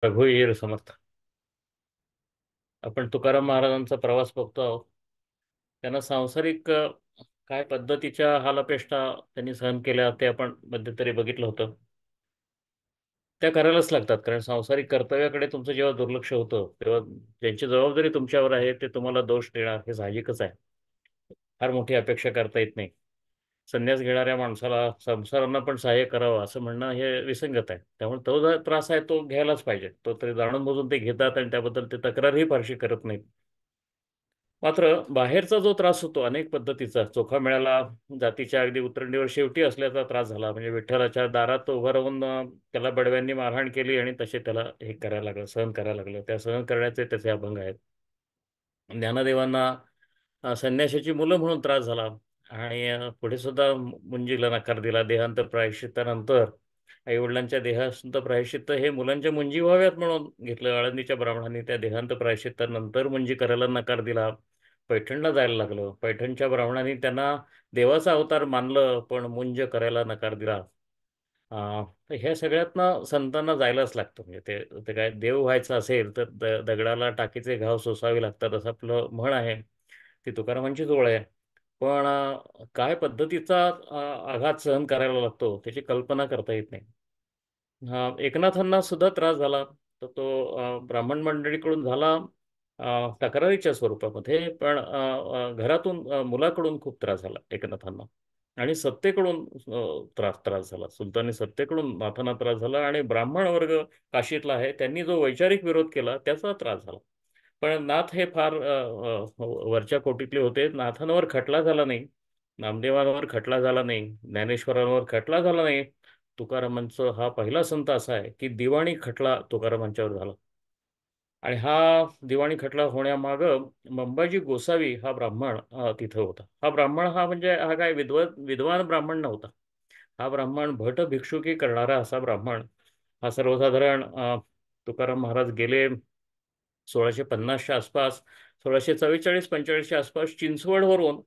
रघुवीर समर्थ. आपण तुकाराम महाराजांचा प्रवास बघतो आहोत. त्यांना सांसारिक काय पद्धतीच्या हालअपेष्टा त्यांनी सहन केल्या ते आपण मध्यंतरी बघितलं होतं. त्या करायलाच लागतात, कारण सांसारिक कर्तव्याकडे तुमचं जेव्हा दुर्लक्ष होतं तेव्हा ज्यांची जबाबदारी तुमच्यावर आहे ते तुम्हाला दोष देणार हे साहजिकच आहे. फार मोठी अपेक्षा करता येत नाही. संन्यास घेणाऱ्या माणसाला संसारांना पण सहाय्य करावं असं म्हणणं हे विसंगत आहे. त्यामुळे तो जो त्रास आहे तो घ्यायलाच पाहिजे. तो तरी जाणून बुजून ते घेतात आणि त्याबद्दल ते तक्रारही फारशी करत नाहीत. मात्र बाहेरचा जो त्रास होतो अनेक पद्धतीचा, चोखा मिळाला जातीच्या अगदी उतरंडीवर शेवटी असल्याचा त्रास झाला, म्हणजे विठ्ठलाच्या दारात उभं राहून त्याला बडव्यांनी मारहाण केली आणि तसे त्याला हे करायला लागलं, सहन करायला लागलं. त्या सहन करण्याचे त्याचे अभंग आहेत. ज्ञानदेवांना संन्याशाची मुलं म्हणून त्रास झाला आणि पुढे सुद्धा मुंजीला नकार दिला. देहांत प्रायश्चित्तानंतर आईवडिलांच्या देहांत प्रायश्चित्त हे मुलांच्या मुंजी व्हाव्यात म्हणून घेतलं. आळंदीच्या ब्राह्मणांनी त्या देहांत प्रायश्चित्तानंतर मुंजी करायला नकार दिला. पैठणला जायला लागलं. पैठणच्या ब्राह्मणांनी त्यांना देवाचा अवतार मानलं पण मुंज करायला नकार दिला. तर ह्या सगळ्यातनं संतांना जायलाच लागतं. म्हणजे ते ते काय देव व्हायचं असेल तर दगडाला टाकीचे घाव सोसावे लागतात असं आपलं म्हण आहे. ती तुकारामांची ओळ आहे. पण काय पद्धतीचा आघात सहन करायला लागतो त्याची कल्पना करता येत नाही. एकनाथांना सुद्धा त्रास झाला. तर तो ब्राह्मण मंडळीकडून झाला तक्रारीच्या स्वरूपामध्ये, पण घरातून मुलाकडून खूप त्रास झाला एकनाथांना. आणि सत्तेकडून त्रास त्रास झाला. सुलतानी सत्तेकडून नाथांना त्रास झाला आणि ब्राह्मण वर्ग काशीतला आहे त्यांनी जो वैचारिक विरोध केला त्याचा त्रास झाला. पण नाथ हे फार वरच्या कोटीतले होते. नाथांवर खटला झाला नाही, नामदेवांवर खटला झाला नाही, ज्ञानेश्वरांवर खटला झाला नाही. तुकारामांचं हा पहिला संत असा आहे की दिवाणी खटला तुकारामांच्यावर झाला. आणि हा दिवाणी खटला होण्यामागं मंबाजी गोसावी हा ब्राह्मण तिथं होता. हा ब्राह्मण हा म्हणजे हा काय विद्वान ब्राह्मण नव्हता. हा ब्राह्मण भट भिक्षुकी करणारा असा ब्राह्मण. हा सर्वसाधारण तुकाराम महाराज गेले 1650च्या आसपास, 1644-45च्या आसपास चिंचवडवरून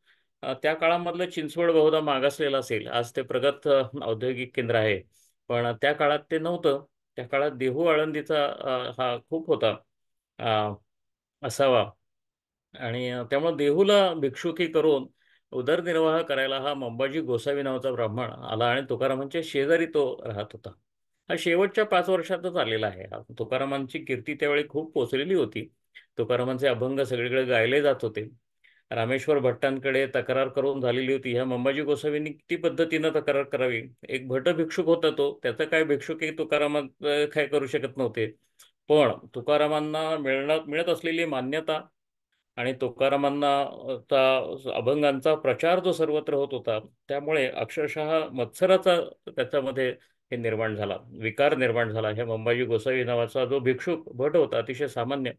त्या काळामधलं चिंचवड बहुधा मागासलेलं असेल. आज ते प्रगत औद्योगिक केंद्र आहे, पण त्या काळात ते नव्हतं. त्या काळात देहू आळंदीचा हा खूप होता असावा. आणि त्यामुळे देहूला भिक्षुकी करून उदरनिर्वाह करायला हा मंबाजी गोसावी नावाचा ब्राह्मण आला आणि तुकारामांच्या शेजारी तो राहत होता. हा शेवटच्या 5 वर्षातच आलेला आहे. तुकारामांची कीर्ती त्यावेळी खूप पोचलेली होती. तुकारामांचे अभंग सगळीकडे गायले जात होते. रामेश्वर भट्टांकडे तक्रार करून झालेली होती. ह्या मंबाजी गोसावींनी किती पद्धतीनं तक्रार करावी. एक भट भिक्षुक होता तो, त्याचं काय भिक्षुकी तुकारामात काय करू शकत नव्हते. पण तुकारामांना मिळत असलेली मान्यता आणि तुकारामांना अभंगांचा प्रचार जो सर्वत्र होत होता त्यामुळे अक्षरशः मत्सराचा त्याच्यामध्ये हे निर्माण झाला, विकार निर्माण झाला. ह्या मंबाजी गोसावी नावाचा जो भिक्षुक भट होता अतिशय सामान्य,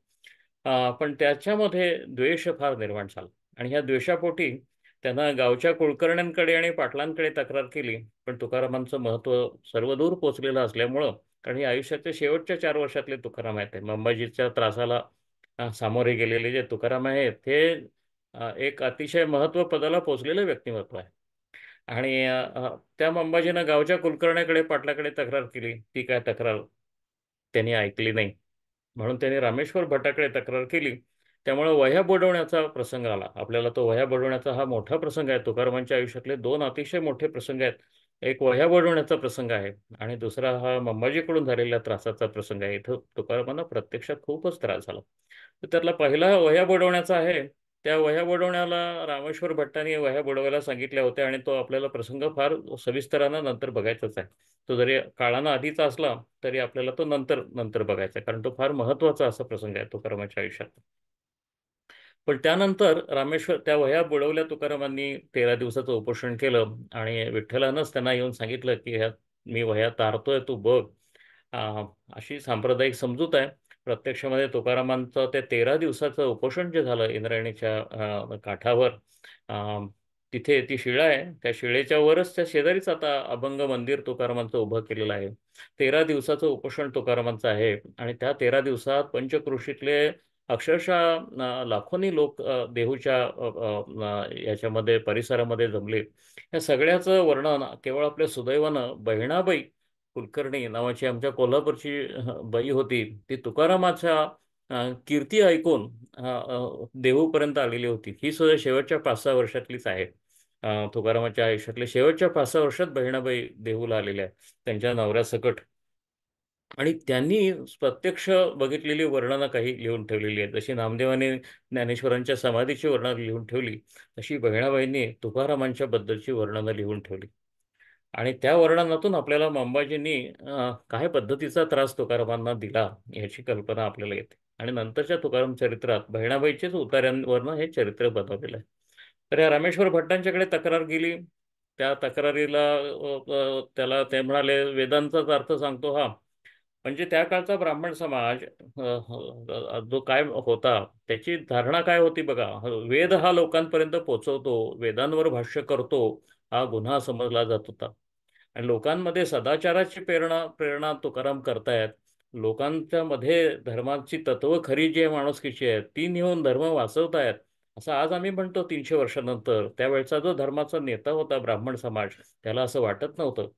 पण त्याच्यामध्ये द्वेष फार निर्माण झाला. आणि ह्या द्वेषापोटी त्यांना गावच्या कुलकर्ण्यांकडे आणि पाटलांकडे तक्रार केली. पण तुकारामांचं महत्त्व सर्वदूर पोचलेलं असल्यामुळं, कारण हे आयुष्याच्या शेवटच्या 4 वर्षातले तुकाराम आहेत. मंबाजीच्या त्रासाला सामोरे गेलेले जे तुकाराम आहेत ते एक अतिशय महत्त्व पदाला पोचलेलं व्यक्तिमत्व आहे. आणि त्या मंबाजीनं गावच्या कुलकर्ण्याकडे पाटलाकडे तक्रार केली. ती काय तक्रार त्यांनी ऐकली नाही, म्हणून त्यांनी रामेश्वर भटाकडे तक्रार केली. त्यामुळे वह्या बुडवण्याचा प्रसंग आला. आपल्याला तो वह्या बुडवण्याचा हा मोठा प्रसंग आहे. तुकारामांच्या आयुष्यातले दोन अतिशय मोठे प्रसंग आहेत. एक वह्या बुडवण्याचा प्रसंग आहे आणि दुसरा हा मंबाजीकडून झालेल्या त्रासाचा प्रसंग आहे. इथं तुकारामांना प्रत्यक्षात खूपच त्रास झाला. तर त्यातला पहिला वह्या बुडवण्याचा आहे. त्या वह्या बुडवण्याला रामेश्वर भट्टांनी वह्या बुडवायला सांगितल्या होत्या आणि तो आपल्याला प्रसंग फार सविस्तरानं नंतर बघायचाच आहे. तो जरी काळानं आधीचा असला तरी आपल्याला तो नंतर नंतर बघायचा आहे, कारण तो फार महत्त्वाचा असा प्रसंग आहे तुकारामाच्या आयुष्यात. पण त्यानंतर रामेश्वर त्या वह्या बुडवल्या तुकारामांनी. 13 दिवसाचं उपोषण केलं आणि विठ्ठलानंच त्यांना येऊन सांगितलं की ह्या मी वह्या तारतोय तू बघ. अशी सांप्रदायिक समजूत आहे. प्रत्यक्षामध्ये तुकारामांचं ते 13 दिवसाचं उपोषण जे झालं इंद्रायणीच्या काठावर, अ, तिथे ती शिळा आहे. त्या शिळेच्या वरच त्या शेजारीच आता अभंग मंदिर तुकारामांचं उभं केलेलं आहे. 13 दिवसाचं उपोषण तुकारामांचं आहे आणि त्या 13 दिवसात पंचक्रोशीतले अक्षरशः लाखोनी लोक देहूच्या याच्यामध्ये परिसरामध्ये जमले. या सगळ्याचं वर्णन केवळ आपल्या सुदैवानं बहिणाबाई कुलकर्णी नावाची आमच्या कोल्हापूरची बाई होती. ती तुकारामाच्या कीर्ती ऐकून देहूपर्यंत आलेली होती. ही सुद्धा शेवटच्या 5-6 वर्षातलीच आहे. तुकारामाच्या आयुष्यातल्या शेवटच्या 5-6 वर्षात बहिणाबाई देहूला आलेल्या आहेत त्यांच्या नवऱ्यासकट. आणि त्यांनी प्रत्यक्ष बघितलेली वर्णनं काही लिहून ठेवलेली आहेत. जशी नामदेवाने ज्ञानेश्वरांच्या समाधीची वर्णनं लिहून ठेवली, तशी बहिणाबाईंनी तुकारामांच्या बद्दलची वर्णनं लिहून ठेवली. आणि त्या वर्णनातून आपल्याला अंबाजींनी काय पद्धतीचा त्रास तुकारामांना दिला याची कल्पना आपल्याला येते. आणि नंतरच्या तुकाराम चरित्रात बहिणाबाईचेच उतार्यांवरनं हे चरित्र बनवलेलं आहे. तर या रामेश्वर भट्टांच्याकडे तक्रार गेली. त्या तक्रारीला त्याला ते म्हणाले, वेदांचाच अर्थ सांगतो हा. म्हणजे त्या काळचा ब्राह्मण समाज जो काय होता, त्याची धारणा काय होती बघा. वेद हा लोकांपर्यंत पोहोचवतो, वेदांवर भाष्य करतो, हा गुन्हा समजला जात होता. आणि लोकांमध्ये सदाचाराची प्रेरणा प्रेरणा तुकाराम करतायत. लोकांच्या मध्ये धर्माची तत्व खरी जी आहे, माणुसकीची आहे, ती नेऊन धर्म वाचवतायत. असं आज आम्ही म्हणतो 300 वर्षानंतर. त्यावेळचा जो धर्माचा नेता होता ब्राह्मण समाज, त्याला असं वाटत नव्हतं.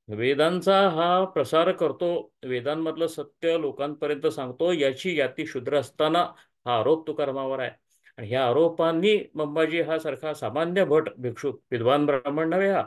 वेदांचा हा प्रसार करतो, वेदांमधलं सत्य लोकांपर्यंत सांगतो, याची याती शूद्र असताना हा आरोप तुकारामावर आहे. आणि ह्या आरोपांनी मंबाजी हा सारखा सामान्य भट भिक्षुक, विद्वान ब्राह्मण नव्हे हा,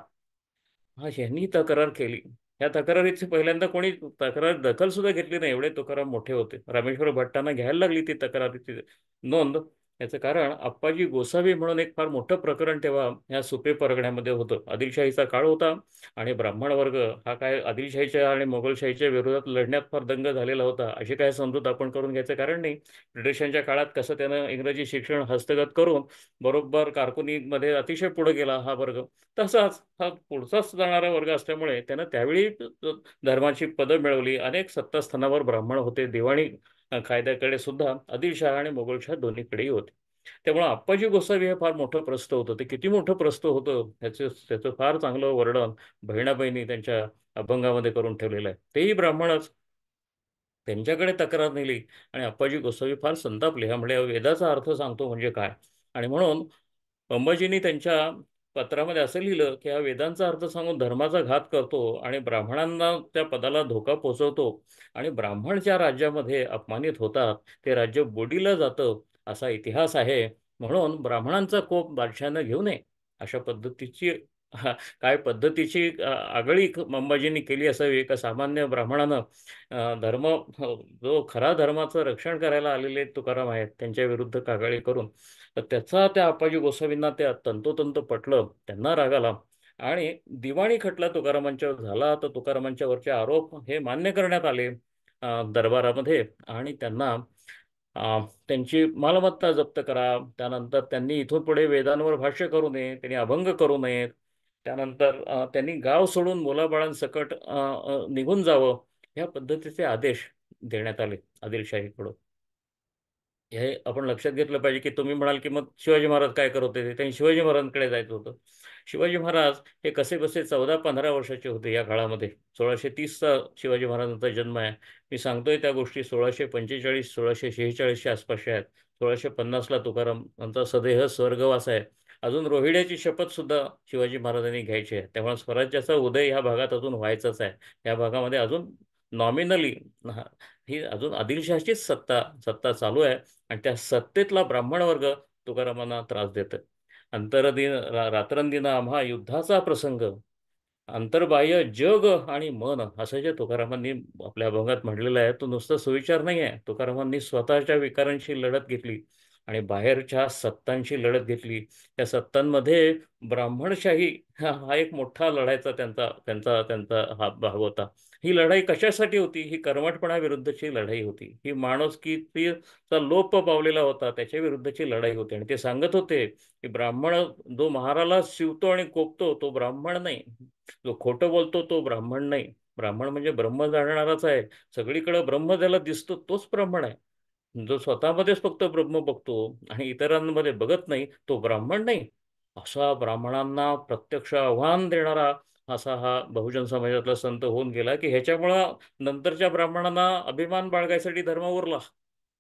हा यांनी तक्रार केली. या तक्रारीची पहिल्यांदा कोणी तक्रार दखल सुद्धा घेतली नाही, एवढे तुकाराम मोठे होते. रामेश्वर भट्टांना घ्यायला लागली ती तक्रारीची नोंद. याचं कारण अप्पाजी गोसावी म्हणून एक फार मोठं प्रकरण तेव्हा ह्या सुपे परगण्यामध्ये होतं. आदिलशाहीचा काळ होता आणि ब्राह्मण वर्ग हा काय आदिलशाहीच्या आणि मोगलशाहीच्या विरोधात लढण्यात फार दंग झालेला होता. अशी काय समजूत आपण करून घ्यायचं कारण नाही. ब्रिटिशांच्या काळात कसं त्यानं इंग्रजी शिक्षण हस्तगत करून बरोबर कारकुनीमध्ये अतिशय पुढे गेला हा वर्ग, तसाच हा पुढचाच जाणारा वर्ग असल्यामुळे त्यानं त्यावेळी धर्माची पदं मिळवली. अनेक सत्तास्थानावर ब्राह्मण होते. दिवाणी कायद्याकडे सुद्धा आदिलशाह आणि मोगलशाह दोन्हीकडेही होते. त्यामुळे अप्पाजी गोसावी हे फार मोठं प्रस्थ होतं. ते किती मोठं प्रस्थ होतं त्याचं फार चांगलं वर्णन बहिणाबाईंनी त्यांच्या अभंगामध्ये करून ठेवलेलं आहे. तेही ब्राह्मणच. त्यांच्याकडे तक्रार नेली आणि अप्पाजी गोसावी फार संतापले. हा म्हणजे वेदाचा अर्थ सांगतो म्हणजे काय. आणि म्हणून अंबाजींनी त्यांच्या पत्रामध्ये असं लिहिलं की हा वेदांचा अर्थ सांगून धर्माचा घात करतो आणि ब्राह्मणांना त्या पदाला धोका पोचवतो. आणि ब्राह्मण ज्या राज्यामध्ये अपमानित होतात ते राज्य बुडीलं जातं, असा इतिहास आहे. म्हणून ब्राह्मणांचा कोप बादशाहानं घेऊ नये. अशा पद्धतीची काय पद्धतीची आगळीक अंबाजींनी केली असावी. एका सामान्य ब्राह्मणानं धर्म जो खरा धर्माचं रक्षण करायला आलेले तुकाराम आहेत त्यांच्या विरुद्ध कागाळी करून, तर त्याचा त्या अप्पाजी गोसावींना त्या तंतोतंत पटलं. त्यांना राग आला आणि दिवाणी खटला तुकारामांच्यावर झाला. तर तुकारामांच्यावरचे आरोप हे मान्य करण्यात आले दरबारामध्ये. आणि त्यांना त्यांची मालमत्ता जप्त करा. त्यानंतर त्यांनी इथून पुढे वेदांवर भाष्य करू नये, त्यांनी अभंग करू नयेत. त्यानंतर त्यांनी गाव सोडून मुलाबाळांसकट निघून जावं, ह्या पद्धतीचे आदेश देण्यात आले आदिलशाहीकडून. हे आपण लक्षात घेतलं पाहिजे की तुम्ही म्हणाल की मग शिवाजी महाराज काय करत होते. त्यांनी शिवाजी महाराजांकडे जायचं होतं. शिवाजी महाराज हे कसे बसे 14-15 वर्षाचे होते या काळामध्ये. 1630चा शिवाजी महाराजांचा जन्म आहे. मी सांगतोय त्या गोष्टी 1645 1646च्या आसपासच्या आहेत. 1650ला तुकारामांचा सदेह स्वर्गवास आहे. अजून रोहिड्याची शपथ सुद्धा शिवाजी महाराजांनी घ्यायची आहे. त्यामुळे स्वराज्याचा उदय ह्या भागात अजून व्हायचाच आहे. या भागामध्ये अजून नॉमिनली ही अजून आदिलशहाचीच सत्ता सत्ता चालू आहे. आणि त्या सत्तेतला ब्राह्मण वर्ग तुकारामांना त्रास देत. अंतरदिन रात्रंदिन आम्हा युद्धाचा प्रसंग, अंतर्बाह्य जग आणि मन, असं जे तुकारामांनी आपल्या अभंगात म्हटलेलं आहे, तो नुसतं सुविचार नाही आहे. तुकारामांनी स्वतःच्या विकारांशी लढत घेतली आणि बाहेरच्या सत्तांशी लढत घेतली. त्या सत्तांमध्ये ब्राह्मणशाही हा एक मोठा लढायचा त्यांचा त्यांचा त्यांचा हा भाग होता. ही लढाई कशासाठी होती. ही कर्मटपणाविरुद्धची लढाई होती. ही माणुसकीचा लोप पावलेला होता त्याच्या विरुद्धची लढाई होती. आणि ते सांगत होते की ब्राह्मण जो महाराला शिवतो आणि कोपतो तो ब्राह्मण नाही, जो खोटं बोलतो तो ब्राह्मण नाही. ब्राह्मण म्हणजे ब्रह्म जाणणाराच आहे. सगळीकडे ब्रह्म ज्याला दिसतो तोच ब्राह्मण आहे. जो स्वतःमध्येच फक्त ब्रह्म बघतो आणि इतरांमध्ये बघत नाही तो ब्राह्मण नाही. असा ब्राह्मणांना प्रत्यक्ष आव्हान देणारा असा हा बहुजन समाजातला संत होऊन गेला की ह्याच्यामुळं नंतरच्या ब्राह्मणांना अभिमान बाळगायसाठी धर्म उरला.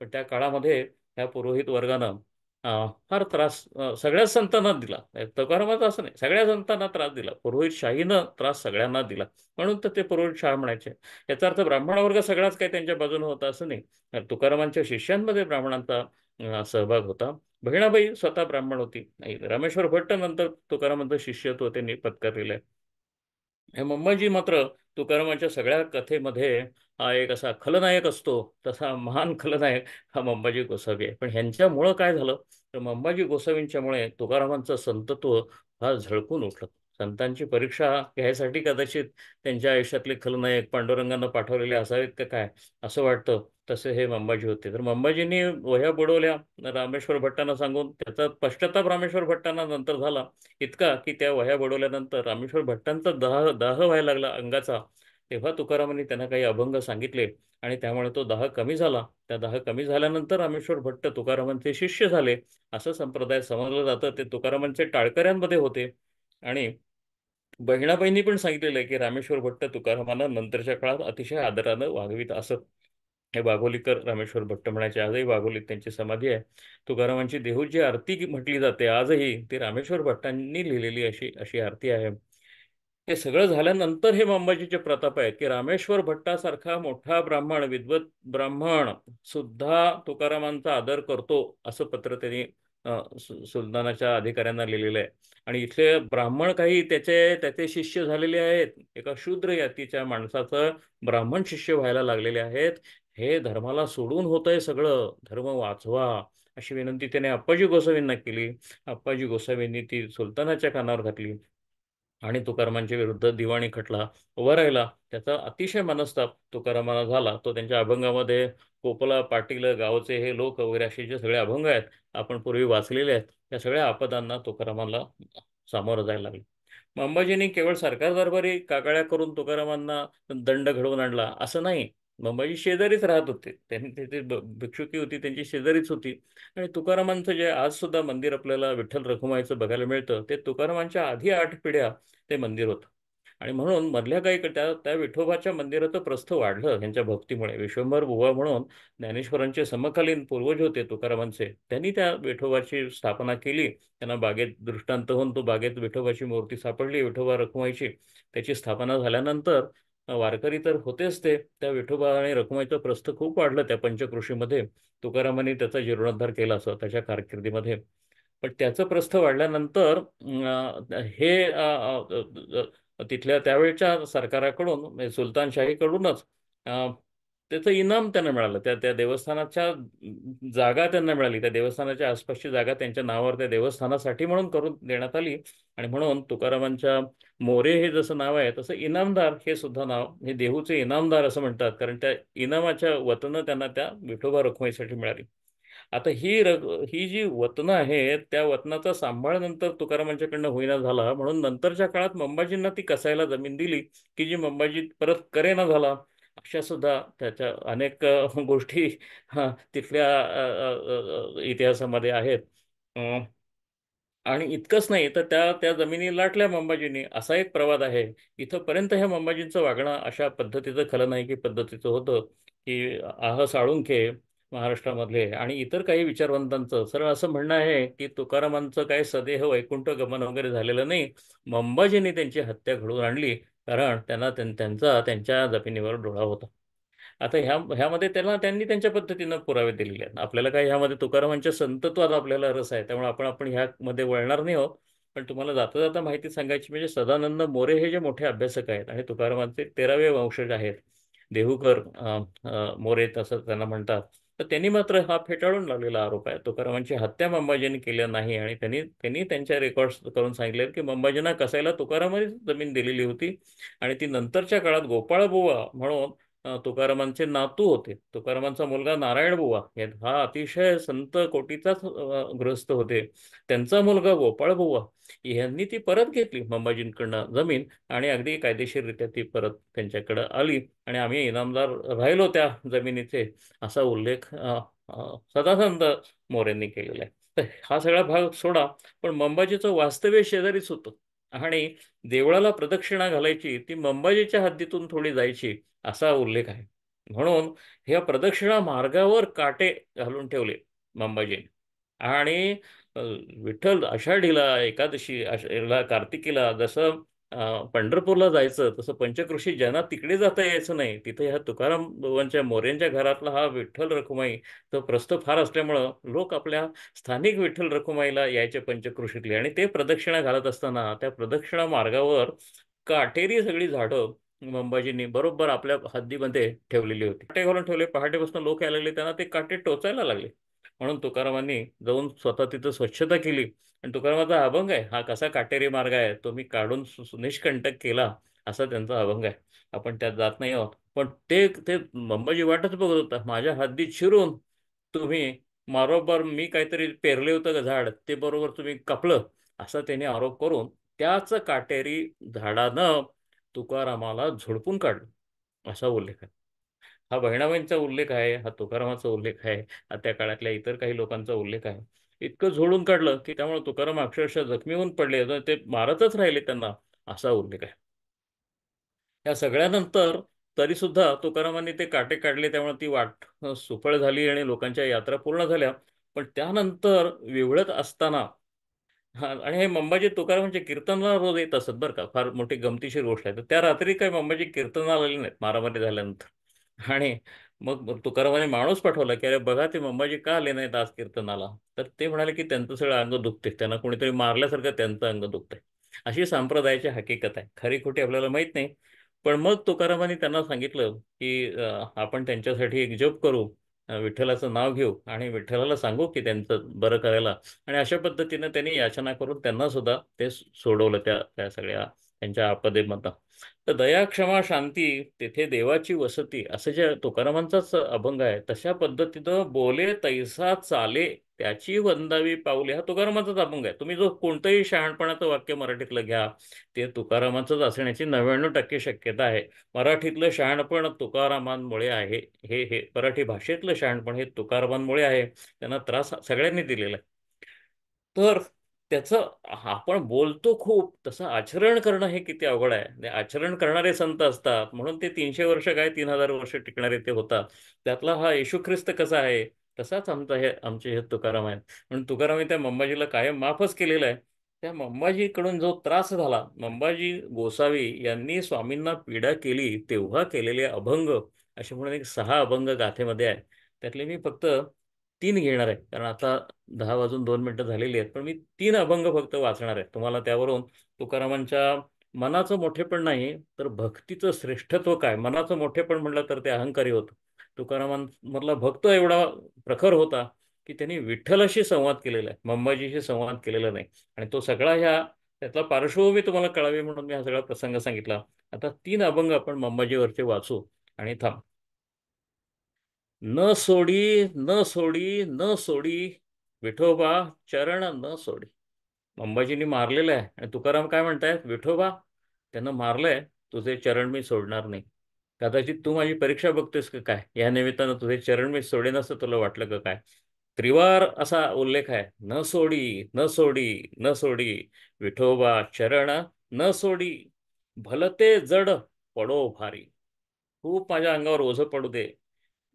पण त्या काळामध्ये ह्या पुरोहित वर्गानं फार त्रास सगळ्याच संतांना दिला. तुकारामाचा असं नाही, सगळ्या संतांना त्रास दिला. पुरोहितशाहीनं त्रास सगळ्यांना दिला. म्हणून तर ते पुरोहितशाह म्हणायचे. याचा अर्थ ब्राह्मण वर्ग सगळाच काही त्यांच्या बाजूने होता असं नाही. तुकारामांच्या शिष्यांमध्ये ब्राह्मणांचा सहभाग होता. बहिणाबाई स्वतः ब्राह्मण होती. रामेश्वर भट्ट नंतर तुकारामांचं शिष्यत्व त्यांनी पत्करलेलं आहे. हे मंबाजी मात्र तुकारामांच्या सगळ्या कथेमध्ये हा एक असा खलनायक असतो, तसा महान खलनायक हा मंबाजी गोसावी आहे. पण ह्यांच्यामुळं काय झालं, तर मंबाजी गोसावींच्यामुळे तुकारामांचं संतत्व हा झळकून उठलं. संतांची परीक्षा घ्यायसाठी कदाचित त्यांच्या आयुष्यातले खलनायक पांडुरंगानं पाठवलेले असावेत का काय, असं वाटतं. तसे हे मंबाजी होते. तर मंबाजींनी वह्या बुडवल्या रामेश्वर भट्टांना सांगून. त्याचा पश्चाताप रामेश्वर भट्टांना नंतर झाला, इतका की त्या वह्या बुडवल्यानंतर रामेश्वर भट्टांचा दाह दाह व्हायला लागला अंगाचा. तेव्हा तुकारामांनी त्यांना काही अभंग सांगितले आणि त्यामुळे तो दाह कमी झाला. त्या दाह कमी झाल्यानंतर रामेश्वर भट्ट तुकारामांचे शिष्य झाले, असं संप्रदाय समजलं जातं. ते तुकारामांचे टाळकऱ्यांमध्ये होते. आणि बहिणाबाईंनी पण सांगितलेलं आहे की रामेश्वर भट्ट तुकारामांना नंतरच्या काळात अतिशय आदरानं वागवीत असत. हे वाघोलीकर रामेश्वर भट्ट म्हणायचे. आजही वाघोलीत त्यांची समाधी आहे. तुकारामांची देहूची आरती म्हटली जाते आजही, ती रामेश्वर भट्टांनी लिहिलेली अशी अशी आरती आहे. हे सगळं झाल्यानंतर हे अंबाजीचे प्रताप आहेत की रामेश्वर भट्टासारखा मोठा ब्राह्मण, विद्वत ब्राह्मण सुद्धा तुकारामांचा आदर करतो, असं पत्र त्यांनी सुलतानाच्या अधिकाऱ्यांना लिहिलेलं आहे. आणि इथले ब्राह्मण काही त्याचे त्याचे शिष्य झालेले आहेत. एका शूद्र जातीच्या माणसाचं ब्राह्मण शिष्य व्हायला लागलेले आहेत. हे धर्माला सोडून होतंय सगळं, धर्म वाचवा अशी विनंती त्याने अप्पाजी गोसावींना केली. अप्पाजी गोसावींनी ती सुलतानाच्या कानावर घातली आणि तुकारामांच्या विरुद्ध दिवाणी खटला उभा राहिला. त्याचा अतिशय मनस्ताप तुकारामांना झाला. तो त्यांच्या अभंगामध्ये कोपला पाटील गावचे हे लोक वगैरे असे जे सगळे अभंग आहेत, आपण पूर्वी वाचलेले आहेत, त्या सगळ्या आपदांना तुकारामांना सामोरं जायला लागलं. अंबाजींनी केवळ सरकार दरबारी कागाळ्या करून तुकारामांना दंड घडवून आणला असं नाही. अंबाजी शेजारीच राहत होते. त्यांनी तिथे भिक्षुकी होती, त्यांची शेजारीच होती. आणि तुकारामांचं जे आज सुद्धा मंदिर आपल्याला विठ्ठल रखुमाईचं बघायला मिळतं, ते तुकारामांच्या आधी 8 पिढ्या ते मंदिर होतं. आणि म्हणून मधल्या काही त्या त्या विठोबाच्या मंदिराचं प्रस्थ वाढलं यांच्या भक्तीमुळे. विश्वंभर बुवा म्हणून ज्ञानेश्वरांचे समकालीन पूर्वज होते तुकारामांचे, त्यांनी त्या विठोबाची स्थापना केली. त्यांना बागेत दृष्टांत होऊन तो बागेत विठोबाची मूर्ती सापडली, विठोबा रखुमाईची. त्याची स्थापना झाल्यानंतर वारकरी तर होतेच. ते त्या विठोबा आणि रखुमाईचं प्रस्थ खूप वाढलं त्या पंचकृषीमध्ये. तुकारामांनी त्याचा जीर्णोद्धार केला स्वतःच्या कारकिर्दीमध्ये. पण त्याचं प्रस्थ वाढल्यानंतर हे तिथल्या त्यावेळच्या सरकाराकडून म्हणजे सुलतानशाहीकडूनच त्याचं इनाम त्यांना मिळालं. त्या त्या देवस्थानाच्या जागा त्यांना मिळाली. त्या देवस्थानाच्या आसपासची जागा त्यांच्या नावावर त्या देवस्थानासाठी म्हणून करून देण्यात आली. आणि म्हणून तुकारामांच्या मोरे हे जसं नाव आहे, तसं इनामदार हे सुद्धा नाव, हे देहूचे इनामदार असं म्हणतात, कारण त्या इनामाच्या वतनं त्यांना त्या विठोबा रखुमाईसाठी मिळाली. आता ही जी वतनं आहेत, त्या वतनाचा सांभाळ नंतर तुकारामांच्याकडनं होईना झाला. म्हणून नंतरच्या काळात मंबाजींना ती कसायला जमीन दिली, की जी मंबाजी परत करेना झाला. अशा सुद्धा त्याच्या अनेक गोष्टी तिथल्या इतिहासामध्ये आहेत. आणि इतकंच नाही तर त्या त्या जमिनी लाटल्या मंबाजींनी, असा एक प्रवाद आहे. इथंपर्यंत ह्या मंबाजींचं वागणं अशा पद्धतीचं खलनायकी पद्धतीचं होतं की साळुंखे महाराष्ट्रामधले आणि इतर काही विचारवंतांचं सरळ असं म्हणणं आहे की तुकारामांचं काय सदेह वैकुंठ गमन वगैरे झालेलं नाही. मंबाजींनी त्यांची हत्या घडवून आणली, कारण त्यांना त्यांचा त्यांच्या जमिनीवर डोळा होता. आता ह्यामध्ये त्यांनी त्यांच्या पद्धतीनं पुरावे दिलेले आहेत. आपल्याला काय ह्यामध्ये तुकारामांच्या संतत्वात आपल्याला रस आहे, त्यामुळे आपण आपण ह्यामध्ये वळणार नाही आहोत. पण तुम्हाला जाता जाता माहिती सांगायची म्हणजे सदानंद मोरे हे जे मोठे अभ्यासक आहेत आणि तुकारामांचे 13वे वंशज आहेत, देहूकर मोरे तसं त्यांना म्हणतात. तर त्यांनी मात्र हा फेटाळून लावलेला आरोप आहे. तुकारामांची हत्या मंबाजींनी केली नाही आणि त्यांनी त्यांनी त्यांच्या रेकॉर्ड्स करून सांगितले की मंबाजींना कसायला तुकारामांनी जमीन दिलेली होती. आणि ती नंतरच्या काळात गोपाळबुवा म्हणून तुकारामांचे नातू होते. तुकारामांचा मुलगा नारायण बुवा हा अतिशय संत कोटीचाच गृहस्थ होते. त्यांचा मुलगा गोपाळ बुवा यांनी ती परत घेतली मंबाजींकडनं जमीन, आणि अगदी कायदेशीररित्या ती परत त्यांच्याकडे आली आणि आम्ही इनामदार राहिलो त्या जमिनीचे, असा उल्लेख सदानंद मोरेंनी केलेला आहे. तर हा सगळा भाग सोडा, पण मंबाजीचं वास्तव्य शेजारीच होतं. आणि देवळाला प्रदक्षिणा घालायची ती मंबाजीच्या हद्दीतून थोडी जायची, असा उल्लेख आहे. म्हणून ह्या प्रदक्षिणा मार्गावर काटे घालून ठेवले मंबाजीने. आणि अ, विठ्ठल आषाढीला, एकादशी, ला, कार्तिकीला जसं पंढरपूरला जायचं, तसं पंचक्रोशी ज्यांना तिकडे जाता यायचं नाही, तिथे ह्या तुकाराम बुवांच्या मोऱ्यांच्या घरातला हा विठ्ठल रखुमाई तो प्रस्थ फार असल्यामुळं लोक आपल्या स्थानिक विठ्ठल रखुमाईला यायचे पंचक्रोशीतले, आणि ते प्रदक्षिणा घालत असताना त्या प्रदक्षिणा मार्गावर काटेरी सगळी झाडं अंबाजींनी बरोबर आपल्या हद्दीमध्ये ठेवलेली होती. काटे घालून ठेवले, पहाटेपासून लोक यायला लागले, त्यांना ते काटे टोचायला लागले. म्हणून तुकारामांनी जाऊन स्वतः तिथं स्वच्छता केली. आणि तुकारामाचा अभंग आहे हा, कसा काटेरी मार्ग आहे तो मी काढून निष्कंटक केला, असा त्यांचा अभंग आहे. आपण त्यात जात नाही आहोत, पण ते ते अंबाजी वाटच बघत होता, माझ्या हद्दीत शिरून तुम्ही बरोबर मी काहीतरी पेरले होतं का झाड, ते बरोबर तुम्ही कापलं, असा त्याने आरोप करून त्याच काटेरी झाडानं तुकारामाला झोडपून काढलं, असा उल्लेख आहे. हा बहिणाबाईंचा उल्लेख आहे, हा तुकारामाचा उल्लेख आहे, हा त्या काळातल्या इतर काही लोकांचा उल्लेख आहे. इतकं झोडून काढलं की त्यामुळे तुकाराम अक्षरशः जखमी होऊन पडले, तर ते मारतच राहिले त्यांना, असा उल्लेख आहे. या सगळ्यानंतर तरी सुद्धा तुकारामांनी ते काटे काढले, त्यामुळे ती वाट सुफळ झाली आणि लोकांच्या यात्रा पूर्ण झाल्या. पण त्यानंतर विवळत असताना, हा, आणि हे मंबाजी तुकारामांचे कीर्तनाला रोज येत असत बरं का, फार मोठी गमतीशीर गोष्ट आहे. तर त्या रात्री काही मंबाजी कीर्तनाला आलेले नाहीत मारामारी झाल्यानंतर. आणि मग तुकारामाने माणूस पाठवला की अरे बघा ते मंबाजी का आले नाहीत आज कीर्तनाला. तर ते म्हणाले की त्यांचं सगळं अंग दुखते, त्यांना कोणीतरी मारल्यासारखं त्यांचं अंग दुखतंय. अशी संप्रदायाची हकीकत आहे, खरी खोटी आपल्याला माहित नाही. पण मग तुकारामांनी त्यांना सांगितलं की आपण त्यांच्यासाठी एक जप करू, विठ्ठलाचं नाव घेऊ आणि विठ्ठलाला सांगू की त्यांचं बरं करायला. आणि अशा पद्धतीने त्यांनी याचना करून त्यांना सुद्धा ते सोडवलं त्या त्या सगळ्या त्यांच्या आपदेमधनं. तर दया क्षमा शांती तेथे देवाची वसती, असं जे तुकारामांचाच अभंग आहे, तशा पद्धतीनं बोले तैसा चाले त्याची वंदावी पाऊले, हा तुकारामांचाच अभंग आहे. तुम्ही जो कोणतंही शहाणपणाचं वाक्य मराठीतलं घ्या, ते तुकारामांचंच असण्याची 99% शक्यता आहे. मराठीतलं शहाणपण तुकारामांमुळे आहे. हे मराठी भाषेतलं शहाणपण हे तुकारामांमुळे आहे. त्यांना त्रास सगळ्यांनी दिलेला आहे. तर त्याचं आपण बोलतो खूप, तसं आचरण करणं हे किती अवघड आहे. आणि आचरण करणारे संत असतात म्हणून ते 300 वर्ष काय 3000 वर्ष टिकणारे ते होतात. त्यातला हा येशू ख्रिस्त कसा आहे, तसाच आमचे हे तुकाराम आहेत. म्हणून तुकारामांनी त्या मंबाजीला कायम माफच केलेलं आहे. त्या मंबाजीकडून जो त्रास झाला, मंबाजी गोसावी यांनी स्वामींना पीडा केली तेव्हा केलेले अभंग, असे म्हणून एक 6 अभंग गाथेमध्ये आहे. त्यातले मी फक्त 3 घेणार आहे, कारण आता 10 वाजून 2 मिनिटं झालेली आहेत. पण मी 3 अभंग फक्त वाचणार आहे. तुम्हाला त्यावरून तुकारामांच्या मनाचं मोठेपण नाही, तर भक्तीचं श्रेष्ठत्व काय, मनाचं मोठेपण म्हटलं तर ते अहंकारी होतं. तुकारामांमधला भक्त एवढा प्रखर होता की त्यांनी विठ्ठलाशी संवाद केलेला आहे, मंबाजीशी संवाद केलेला नाही. आणि तो सगळा त्यातला पार्श्वभूमी तुम्हाला कळावी म्हणून मी हा सगळा प्रसंग सांगितला. आता 3 अभंग आपण मंबाजीवरचे वाचू आणि थांब. न सोडी, न सोडी, न सोडी, विठोबा चरण न सोडी. अंबाजींनी मारलेलं आहे आणि तुकाराम काय म्हणतायत, विठोबा त्यानं मारलंय, तुझे चरण मी सोडणार नाही. कदाचित तू माझी परीक्षा बघतोस का काय, या निमित्तानं तुझे चरण मी सोडेन असं तुला वाटलं का काय. त्रिवार असा उल्लेख आहे, न सोडी, न सोडी, न सोडी, विठोबा चरण न सोडी, भलते जड पडो भारी. खूप माझ्या अंगावर ओझं पडू दे,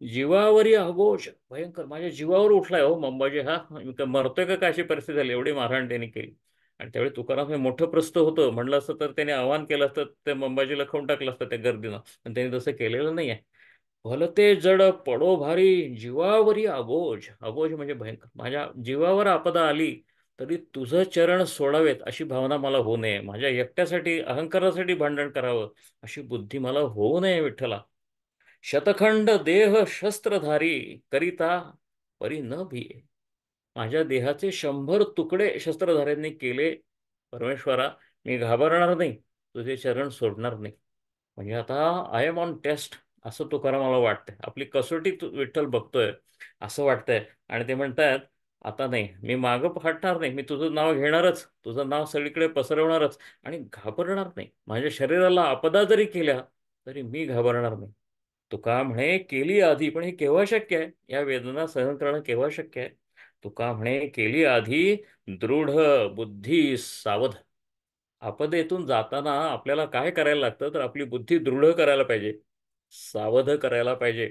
जीवावरी अघोष भयंकर, माझ्या जीवावर उठलाय हो मंबाजी हा, मी काय मरतोय का काय अशी परिस्थिती झाली, एवढी मारहाण त्यांनी केली. आणि त्यावेळी तुकाराम हे मोठं प्रस्थ होतं, म्हणलं असतं तर त्याने आव्हान केलं असतं, ते मंबाजीला खाऊन टाकलं असतं त्या गर्दीनं. पण त्यांनी तसं केलेलं नाही आहे. भलते जड पडो भारी, जीवावरी अघोष, अघोष म्हणजे भयंकर, माझ्या जीवावर आपदा आली तरी तुझं चरण सोडावेत अशी भावना मला होऊ नये, माझ्या एकट्यासाठी अहंकारासाठी भांडण करावं अशी बुद्धी मला होऊ नये विठ्ठला. शतखंड देह शस्त्रधारी करिता परी न भिये, माझ्या देहाचे 100 तुकडे शस्त्रधाऱ्यांनी केले, परमेश्वरा मी घाबरणार नाही, तुझे चरण सोडणार नाही. म्हणजे आता आय एम ऑन टेस्ट, असं तुकारामाला वाटतंय, आपली कसोटी विठ्ठल बघतोय असं वाटतंय. आणि ते म्हणतात आता नाही, मी मागं हटणार नाही, मी तुझं नाव घेणारच, तुझं नाव सगळीकडे पसरवणारच, आणि घाबरणार नाही. माझ्या शरीराला आपदा जरी केल्या तरी मी घाबरणार नाही. तुका म्हणे केली आधी, पण हे केव्हा शक्य आहे, या वेदना सहन करणं केव्हा शक्य आहे. तुका म्हणे केली आधी, दृढ बुद्धी सावध. आपदेतून जाताना आपल्याला काय करायला लागतं, तर आपली बुद्धी दृढ करायला पाहिजे, सावध करायला पाहिजे.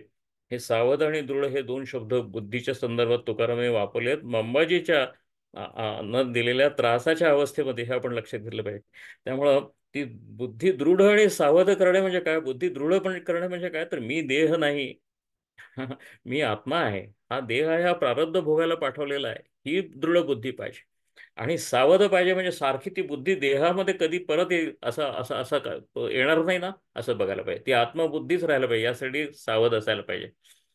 हे सावध आणि दृढ हे दोन शब्द बुद्धीच्या संदर्भात तुकारामांनी वापरले आहेत. अंबाजीच्या न दिलेल्या त्रासाच्या अवस्थेमध्ये हे आपण लक्षात घेतलं पाहिजे. त्यामुळं ती बुद्धी दृढ आणि सावध करणे म्हणजे काय, बुद्धी दृढ पण करणे म्हणजे काय, तर मी देह नाही. मी आत्मा आहे. हा देह आहे, हा प्रारब्ध भोगायला पाठवलेला आहे. ही दृढ बुद्धी पाहिजे. आणि सावध पाहिजे म्हणजे सारखी ती बुद्धी देहामध्ये कधी परत येईल असं असं असं येणार नाही ना, असं बघायला पाहिजे. ती आत्मबुद्धीच राहायला पाहिजे, यासाठी सावध असायला पाहिजे.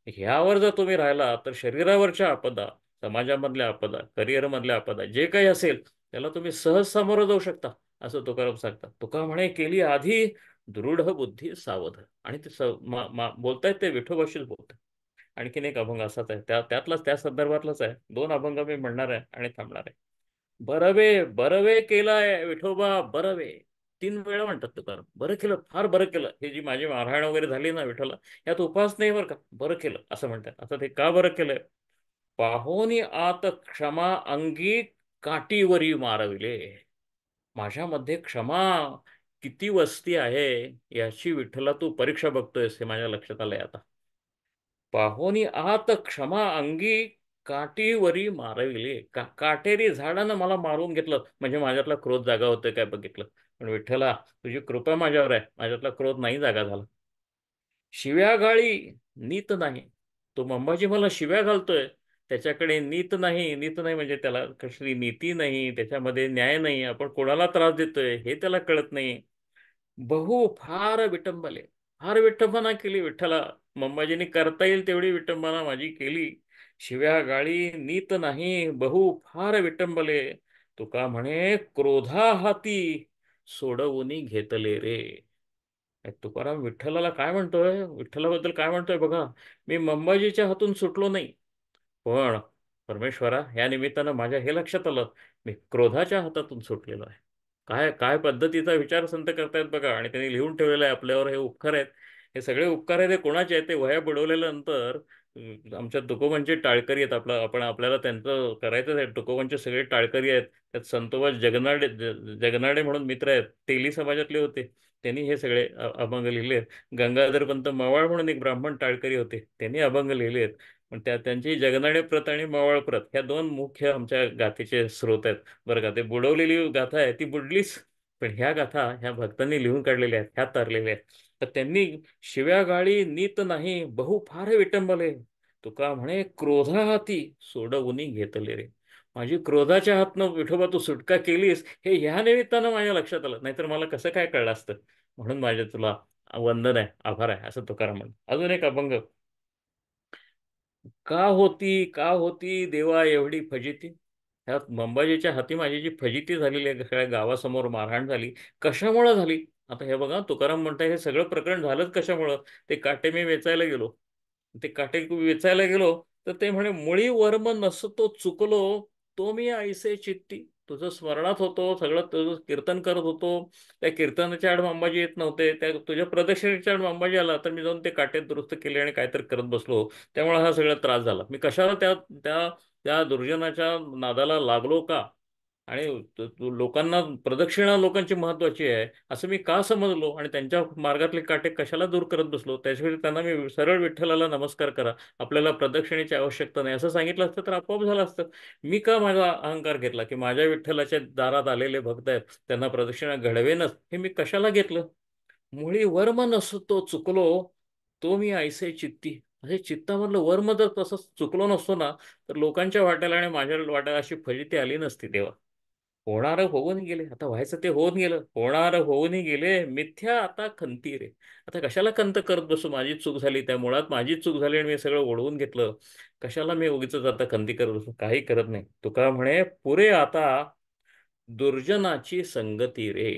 ह्यावर जर तुम्ही राहिला तर शरीरावरच्या आपदा, समाजामधल्या आपदा, करिअरमधल्या आपदा, जे काही असेल त्याला तुम्ही सहज सामोरं जाऊ शकता, असं तुकाराम सांगतात. तुका म्हणे केली आधी दृढ बुद्धी सावध. आणि ते बोलतायत ते विठोबाशीच बोलतात. आणखीन एक अभंग असाच आहे, त्यातलाच त्या संदर्भातलाच आहे. दोन अभंग मी म्हणणार आहे आणि थांबणार आहे. बरवे बरवे केलाय विठोबा बरवे. तीन वेळा म्हणतात तुकाराम, बरं केलं, फार बरं केलं. हे जी माझी मारहाण वगैरे झाली ना विठोला, यात उपास नाही बरं का, बरं केलं असं म्हणतात. आता ते का बरं केलंय, पाहोनी आत क्षमा अंगी काठीवरी मारविले. माझ्यामध्ये क्षमा किती वस्ती आहे, याची विठ्ठला तू परीक्षा बघतोयस, हे माझ्या लक्षात आलंय आता. पाहोनी आत क्षमा अंगी काठीवरी मारविले. काटेरी झाडानं मला मारून घेतलं, म्हणजे माझ्यातला क्रोध जागा होतोय काय बघितलं. पण विठ्ठला तुझी कृपा माझ्यावर आहे, माझ्यातला क्रोध नाही जागा झाला. शिव्या गाळी नीत नाही. तो अंबाजी मला शिव्या घालतोय, त्याच्याकडे नीत नाही. नीत नाही म्हणजे त्याला कसली नीती नाही, त्याच्यामध्ये न्याय नाही. आपण कोणाला त्रास देतोय हे त्याला कळत नाही. बहु फार विटंबले. फार विटंबना केली विठ्ठला. अंबाजीने करता येईल तेवढी विटंबना माझी केली. शिव्या गाळी नीत नाही, बहु फार विटंबले. तुका म्हणे क्रोधा हाती सोडवूनी घेतले रे. तुकाराम विठ्ठलाला काय म्हणतोय, विठ्ठलाबद्दल काय म्हणतोय बघा. मी अंबाजीच्या हातून सुटलो नाही, पण परमेश्वरा या निमित्तानं माझ्या हे लक्षात आलं, मी क्रोधाच्या हातातून सुटलेलो आहे. काय काय पद्धतीचा विचार संत करतायत बघा. आणि त्यांनी लिहून ठेवलेलं आहे आपल्यावर, हे उपकार आहेत. हे सगळे उपकार आहेत, ते कोणाचे आहेत, ते वह्या बुडवल्यानंतर आमच्या तुकोबांचे टाळकरी आहेत. आपण आपल्याला त्यांचं करायचं आहे. तुकोबांचे सगळे टाळकरी आहेत. त्यात संतोबा जगनाडे म्हणून मित्र आहेत, तेली समाजातले होते. त्यांनी हे सगळे अभंग लिहिले आहेत. गंगाधरपंत मवाळ म्हणून एक ब्राह्मण टाळकरी होते, त्यांनी अभंग लिहिले आहेत. पण त्यांची जगनाडे प्रत आणि मवाळ प्रत ह्या दोन मुख्य आमच्या गाथेचे स्रोत आहेत बरं का. ते बुडवलेली गाथा आहे ती बुडलीच, पण ह्या गाथा ह्या भक्तांनी लिहून काढलेल्या आहेत, ह्या तरलेल्या आहेत. तर त्यांनी शिव्या गाळी नीत नाही, बहु फार विटंबले. तुका म्हणे क्रोधा हाती सोडवूनी घेतले रे. माझी क्रोधाच्या हातनं विठोबा तू सुटका केलीस, हे ह्या निमित्तानं माझ्या लक्षात आलं, नाहीतर मला कसं काय कळलं असतं. म्हणून माझे तुला वंदन आहे, आभार आहे, असं तुकाराम म्हणतो. अजून एक अभंग. का होती देवा एवढी फजिती. ह्या अंबाजीच्या हाती माझी जी फजिती झालेली आहे, सगळ्या गावासमोर मारहाण झाली, कशामुळं झाली. आता हे बघा तुकाराम म्हणताय हे सगळं प्रकरण झालंच कशामुळं. ते काटे मी वेचायला गेलो, ते काटे वेचायला गेलो, तर ते म्हणे मुळी वर्म नसतो चुकलो, तो मी ऐसे चित्ती. तुझं स्मरणात होतो, सगळं तुझं कीर्तन करत होतो, त्या कीर्तनाच्या आड अंबाजी येत नव्हते, त्या तुझ्या प्रदक्षिणेच्या आड अंबाजी आला, तर मी जाऊन ते काटे दुरुस्त केले आणि काहीतरी करत बसलो. त्यामुळे हा सगळा त्रास झाला. मी कशाला त्या त्या त्या दुर्जनाच्या नादाला लागलो का. आणि लोकांना प्रदक्षिणा लोकांची महत्वाची आहे असं मी का समजलो, आणि त्यांच्या मार्गातले काटे कशाला दूर करत बसलो. त्याच्यावेळी त्यांना मी सरळ विठ्ठलाला नमस्कार करा, आपल्याला प्रदक्षिणेची आवश्यकता नाही असं सांगितलं असतं तर आपोआप झालं असतं. मी का माझा अहंकार घेतला की माझ्या विठ्ठलाच्या दारात आलेले भक्त आहेत त्यांना प्रदक्षिणा घडवेनच, हे मी कशाला घेतलं. मुळी वर्म नसतो चुकलो, तो मी ऐसे चित्ती. असे चित्तामधलं वर्म जर तसं चुकलो नसतो ना, तर लोकांच्या वाट्याला आणि माझ्या वाट्याला अशी फजिती आली नसती तेव्हा. होणारं होऊन गेले, आता व्हायचं ते होऊन गेलं. होणारं होऊनही गेले, मिथ्या आता खंती रे. आता कशाला खंत करत बसू, माझी चूक झाली, त्या मुळात माझीच चूक झाली आणि मी सगळं ओढवून घेतलं. कशाला मी उगीच आता खंती करत बसू, काही करत नाही. तुका म्हणे पुरे आता दुर्जनाची संगती रे.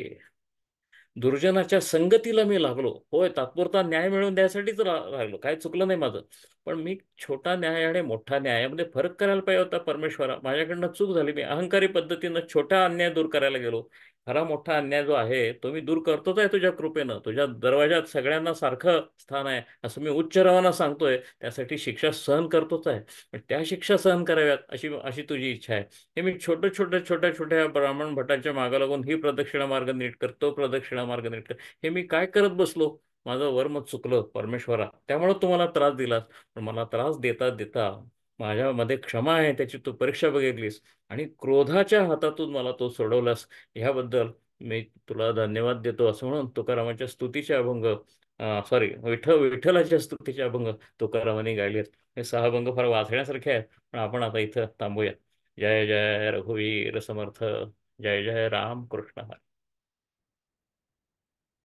दुर्जनाच्या संगतीला मी लागलो. होय, तात्पुरता न्याय मिळवून द्यायसाठीच राहिलो, काय चुकलं नाही माझं. पण मी छोटा न्याय आणि मोठा न्याय यामध्ये फरक करायला पाहिजे होता. परमेश्वरा माझ्याकडनं चूक झाली, मी अहंकारी पद्धतीनं छोटा अन्याय दूर करायला गेलो. खरा मोठा अन्याय जो आहे तो मी दूर करतोच आहे तुझ्या कृपेनं. तुझ्या दरवाजात सगळ्यांना सारखं स्थान आहे असं मी उच्च सांगतोय. त्यासाठी शिक्षा सहन करतोच आहे, पण त्या शिक्षा सहन कराव्यात अशी अशी तुझी इच्छा आहे. हे मी छोट्या छोट्या ब्राह्मण भटांच्या मागं लागून ही प्रदक्षिणा मार्ग नीट कर, तो प्रदक्षिणा मार्ग नीट कर, हे मी काय करत बसलो. माझं वर्म चुकलं परमेश्वरा, त्यामुळे तू मला त्रास दिलास. पण मला त्रास देता देता माझ्यामध्ये क्षमा आहे त्याची तू परीक्षा बघितलीस, आणि क्रोधाच्या हातातून मला तो सोडवलास. ह्याबद्दल मी तुला धन्यवाद देतो, असं म्हणून तुकारामाच्या स्तुतीचे अभंग, सॉरी, विठ्ठलाच्या स्तुतीचे अभंग तुकारामाने गायलेत. हे 6 अभंग फार वाचण्यासारखे आहेत, पण आपण आता इथं थांबूया. जय जय रघुवीर समर्थ. जय जय राम कृष्ण हरी.